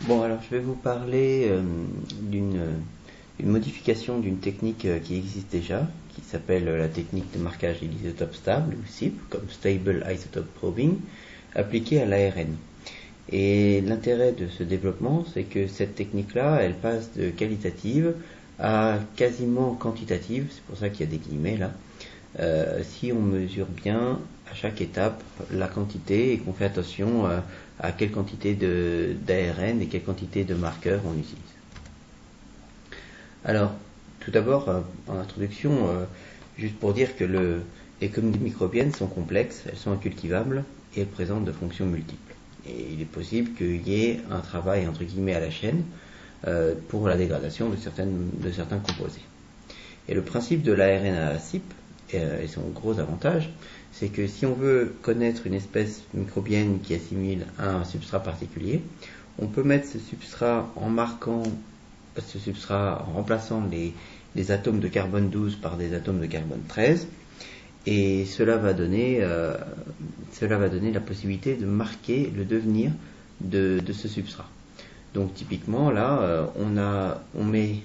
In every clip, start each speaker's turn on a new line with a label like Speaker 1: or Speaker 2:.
Speaker 1: Bon, alors je vais vous parler d'une modification d'une technique qui existe déjà, qui s'appelle la technique de marquage de l'isotope stable, ou SIP, comme Stable Isotope Probing, appliquée à l'ARN. Et l'intérêt de ce développement, c'est que cette technique-là, elle passe de qualitative à quasiment quantitative, c'est pour ça qu'il y a des guillemets là, si on mesure bien à chaque étape la quantité et qu'on fait attention à quelle quantité d'ARN et quelle quantité de marqueurs on utilise. Alors, tout d'abord, en introduction, juste pour dire que les communautés microbiennes sont complexes, elles sont incultivables et elles présentent de fonctions multiples. Et il est possible qu'il y ait un travail entre guillemets à la chaîne pour la dégradation de certains composés. Et le principe de l'ARN à CIP, et son gros avantage, c'est que si on veut connaître une espèce microbienne qui assimile à un substrat particulier, on peut mettre ce substrat en remplaçant les atomes de carbone 12 par des atomes de carbone 13, et cela va donner la possibilité de marquer le devenir de ce substrat. Donc typiquement là, on met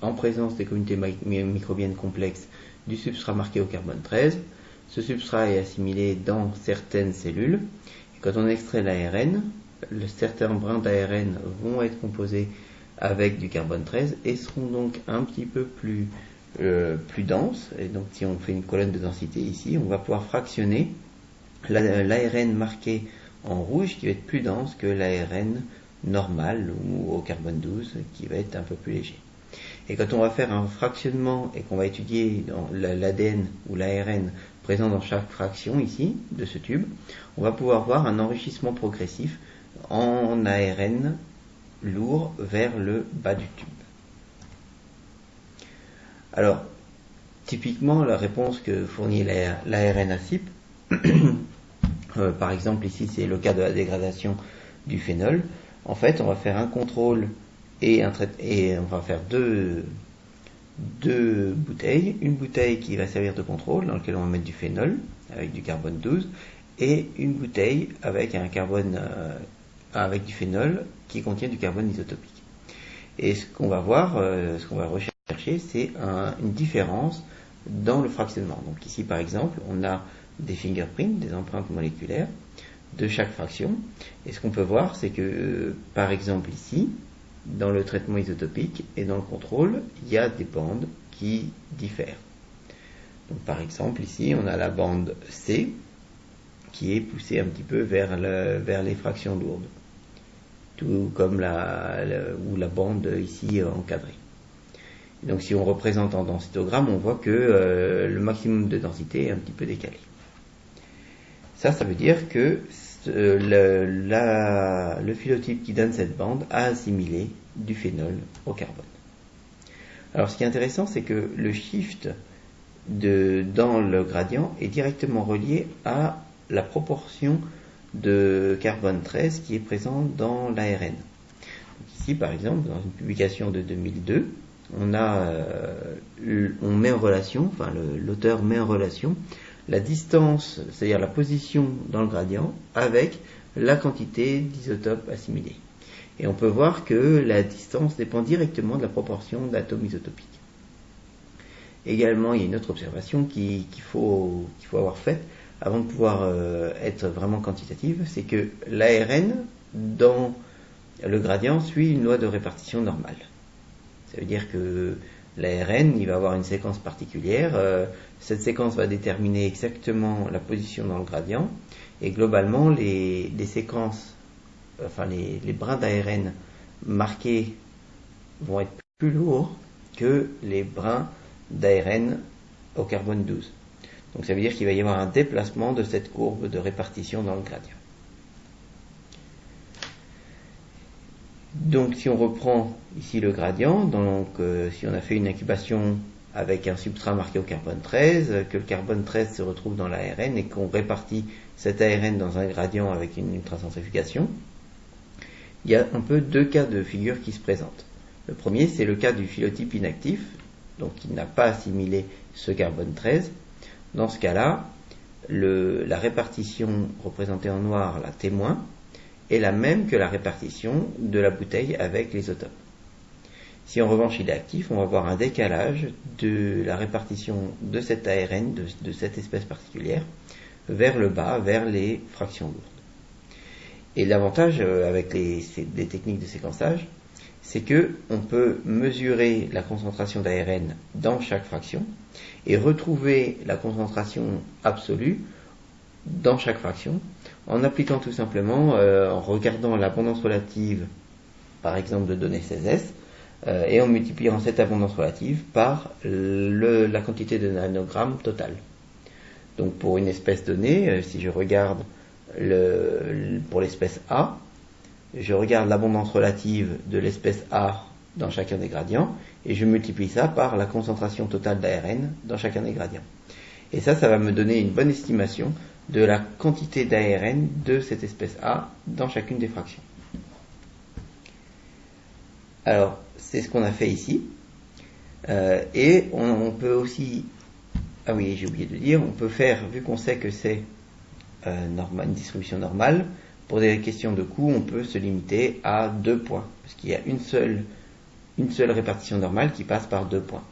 Speaker 1: en présence des communautés microbiennes complexes du substrat marqué au carbone 13. Ce substrat est assimilé dans certaines cellules. Et quand on extrait l'ARN, certains brins d'ARN vont être composés avec du carbone 13 et seront donc un petit peu plus denses. Et donc si on fait une colonne de densité ici, on va pouvoir fractionner l'ARN marqué en rouge qui va être plus dense que l'ARN normal ou au carbone 12 qui va être un peu plus léger. Et quand on va faire un fractionnement et qu'on va étudier l'ADN ou l'ARN présent dans chaque fraction ici de ce tube, on va pouvoir voir un enrichissement progressif en ARN lourd vers le bas du tube. Alors, typiquement, la réponse que fournit l'ARN à CIP, par exemple ici c'est le cas de la dégradation du phénol. En fait, on va faire un contrôle et on va faire deux bouteilles. Une bouteille qui va servir de contrôle, dans laquelle on va mettre du phénol avec du carbone 12, et une bouteille avec avec du phénol qui contient du carbone isotopique. Et ce qu'on va voir, ce qu'on va rechercher, c'est une différence dans le fractionnement. Donc ici, par exemple, on a des fingerprints, des empreintes moléculaires de chaque fraction. Et ce qu'on peut voir, c'est que, par exemple ici, dans le traitement isotopique et dans le contrôle, il y a des bandes qui diffèrent. Donc, par exemple, ici, on a la bande C qui est poussée un petit peu vers les fractions lourdes, tout comme la bande ici encadrée. Et donc, si on représente en densitogramme, on voit que le maximum de densité est un petit peu décalé. Ça veut dire que le phylotype qui donne cette bande a assimilé du phénol au carbone. Alors ce qui est intéressant, c'est que le shift dans le gradient est directement relié à la proportion de carbone 13 qui est présente dans l'ARN. Ici, par exemple, dans une publication de 2002, on met en relation, l'auteur met en relation la distance, c'est-à-dire la position dans le gradient, avec la quantité d'isotopes assimilés. Et on peut voir que la distance dépend directement de la proportion d'atomes isotopiques. Également, il y a une autre observation qu'il faut avoir faite avant de pouvoir être vraiment quantitative, c'est que l'ARN dans le gradient suit une loi de répartition normale. Ça veut dire que l'ARN, il va avoir une séquence particulière. Cette séquence va déterminer exactement la position dans le gradient. Et globalement, les séquences, les brins d'ARN marqués vont être plus lourds que les brins d'ARN au carbone 12. Donc ça veut dire qu'il va y avoir un déplacement de cette courbe de répartition dans le gradient. Donc si on reprend ici le gradient, si on a fait une incubation avec un substrat marqué au carbone 13, que le carbone 13 se retrouve dans l'ARN et qu'on répartit cet ARN dans un gradient avec une ultracentrifugation, il y a un peu deux cas de figure qui se présentent. Le premier, c'est le cas du phylotype inactif, donc qui n'a pas assimilé ce carbone 13. Dans ce cas-là, la répartition représentée en noir, la témoin, est la même que la répartition de la bouteille avec l'isotopes. Si en revanche il est actif, on va avoir un décalage de la répartition de cet ARN, de cette espèce particulière, vers le bas, vers les fractions lourdes. Et l'avantage avec des techniques de séquençage, c'est que on peut mesurer la concentration d'ARN dans chaque fraction et retrouver la concentration absolue dans chaque fraction en appliquant tout simplement, en regardant l'abondance relative, par exemple de données 16S, et en multipliant cette abondance relative par la quantité de nanogrammes totale. Donc pour une espèce donnée, si je regarde pour l'espèce A, je regarde l'abondance relative de l'espèce A dans chacun des gradients, et je multiplie ça par la concentration totale d'ARN dans chacun des gradients. Et ça va me donner une bonne estimation de la quantité d'ARN de cette espèce A dans chacune des fractions. Alors, c'est ce qu'on a fait ici. Et on peut aussi... Ah oui, j'ai oublié de dire, on peut faire, vu qu'on sait que c'est une distribution normale, pour des questions de coût, on peut se limiter à 2 points, parce qu'il y a une seule répartition normale qui passe par 2 points.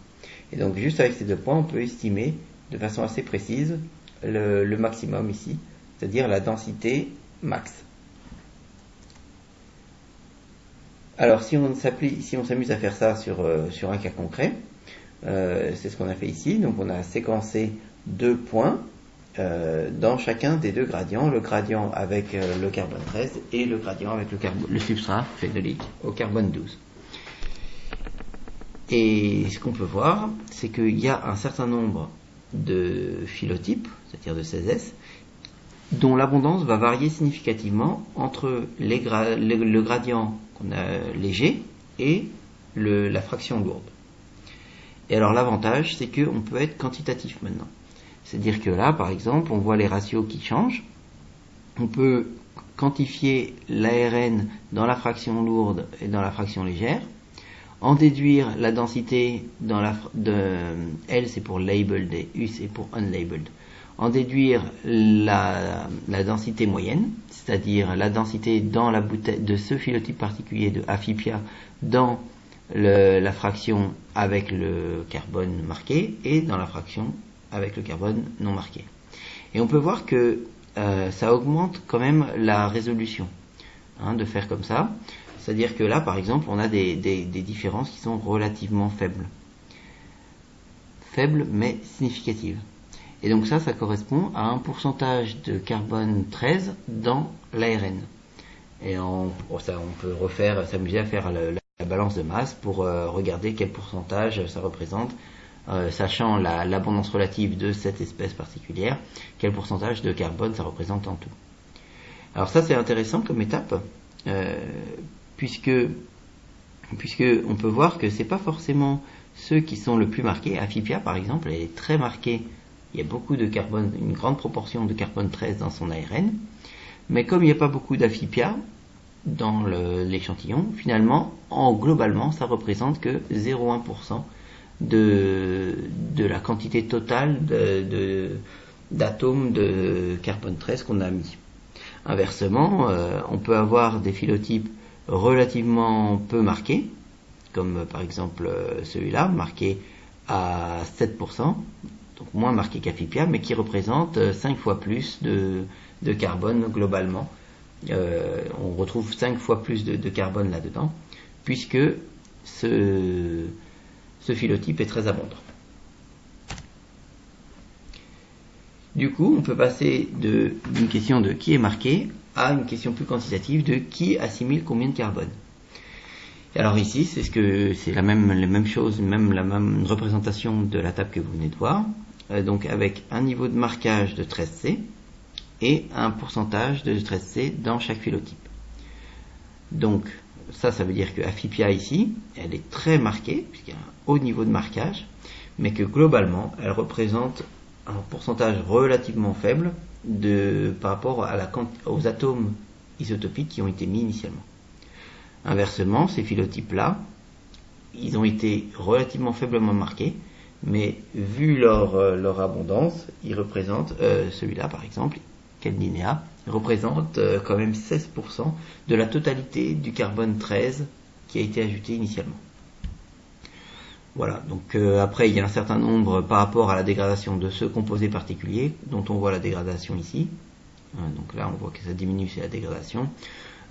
Speaker 1: Et donc, juste avec ces 2 points, on peut estimer de façon assez précise le maximum ici, c'est-à-dire la densité max. Alors, si on s'amuse à faire ça sur un cas concret, c'est ce qu'on a fait ici. Donc, on a séquencé 2 points dans chacun des 2 gradients, le gradient avec le carbone 13 et le gradient avec le substrat phénolique au carbone 12. Et ce qu'on peut voir, c'est qu'il y a un certain nombre de phylotypes, c'est-à-dire de 16S, dont l'abondance va varier significativement entre le gradient qu'on a léger et la fraction lourde. Et alors l'avantage, c'est qu'on peut être quantitatif maintenant. C'est-à-dire que là, par exemple, on voit les ratios qui changent. On peut quantifier l'ARN dans la fraction lourde et dans la fraction légère, en déduire la densité L c'est pour labeled et U c'est pour unlabeled, en déduire la densité moyenne, c'est-à-dire la densité dans la bouteille de ce phylotype particulier de Aphipia dans la fraction avec le carbone marqué et dans la fraction avec le carbone non marqué. Et on peut voir que ça augmente quand même la résolution de faire comme ça. C'est-à-dire que là, par exemple, on a des différences qui sont relativement faibles. Faibles, mais significatives. Et donc ça correspond à un pourcentage de carbone 13 dans l'ARN. Et on peut s'amuser à faire la balance de masse pour regarder quel pourcentage ça représente, sachant l'abondance relative de cette espèce particulière, quel pourcentage de carbone ça représente en tout. Alors ça, c'est intéressant comme étape, puisque on peut voir que c'est pas forcément ceux qui sont le plus marqués. Aphipia, par exemple, elle est très marquée. Il y a beaucoup de carbone, une grande proportion de carbone 13 dans son ARN. Mais comme il n'y a pas beaucoup d'Aphipia dans l'échantillon, finalement, globalement, ça représente que 0,1% de la quantité totale d'atomes de carbone 13 qu'on a mis. Inversement, on peut avoir des phylotypes relativement peu marqués, comme par exemple celui-là, marqué à 7%, donc moins marqué qu'Aphipia, mais qui représente 5 fois plus de carbone globalement. On retrouve 5 fois plus de carbone là-dedans, puisque ce phylotype est très abondant. Du coup, on peut passer d'une question de qui est marqué à une question plus quantitative de qui assimile combien de carbone. Et alors ici, c'est la même chose, même la même représentation de la table que vous venez de voir, donc avec un niveau de marquage de 13C et un pourcentage de 13C dans chaque phylotype. Donc ça veut dire que Aphipia ici, elle est très marquée, puisqu'il y a un haut niveau de marquage, mais que globalement, elle représente un pourcentage relativement faible par rapport aux atomes isotopiques qui ont été mis initialement. Inversement, ces phylotypes-là, ils ont été relativement faiblement marqués, mais vu leur abondance, ils représentent celui-là par exemple, Candidea, représente quand même 16% de la totalité du carbone 13 qui a été ajouté initialement. Voilà, donc après il y a un certain nombre par rapport à la dégradation de ce composé particulier, dont on voit la dégradation ici. Donc là on voit que ça diminue, c'est la dégradation.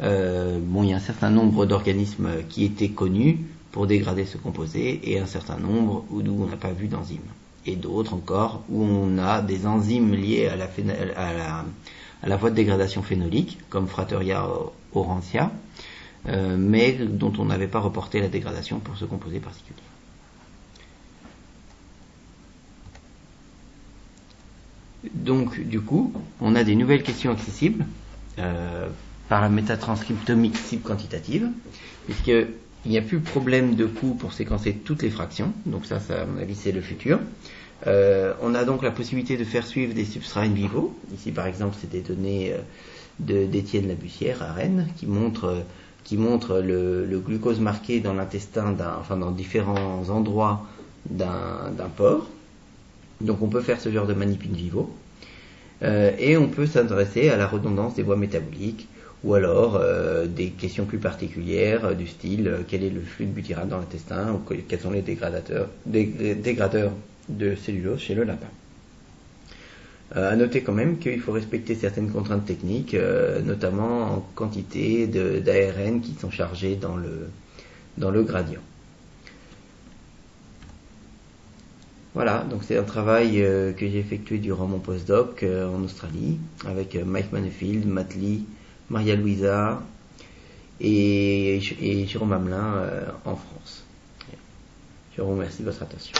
Speaker 1: Il y a un certain nombre d'organismes qui étaient connus pour dégrader ce composé, et un certain nombre où on n'a pas vu d'enzymes. Et d'autres encore où on a des enzymes liées à la voie de dégradation phénolique, comme Frateria aurantia, mais dont on n'avait pas reporté la dégradation pour ce composé particulier. Donc, du coup, on a des nouvelles questions accessibles par la métatranscriptomique cible quantitative, puisqu'il n'y a plus de problème de coût pour séquencer toutes les fractions. Donc ça, à mon avis, c'est le futur. On a donc la possibilité de faire suivre des substrats in vivo. Ici, par exemple, c'est des données d'Étienne Labussière à Rennes qui montrent le glucose marqué dans l'intestin, dans différents endroits d'un porc. Donc on peut faire ce genre de manip in vivo, et on peut s'intéresser à la redondance des voies métaboliques, ou alors des questions plus particulières du style quel est le flux de butyrate dans l'intestin, ou quels sont les dégradeurs de cellulose chez le lapin. À noter quand même qu'il faut respecter certaines contraintes techniques, notamment en quantité d'ARN qui sont chargés dans le gradient. Voilà, donc c'est un travail que j'ai effectué durant mon postdoc en Australie, avec Mike Manefield, Matt Lee, Maria Luisa et Jérôme Hamelin en France. Je vous remercie de votre attention.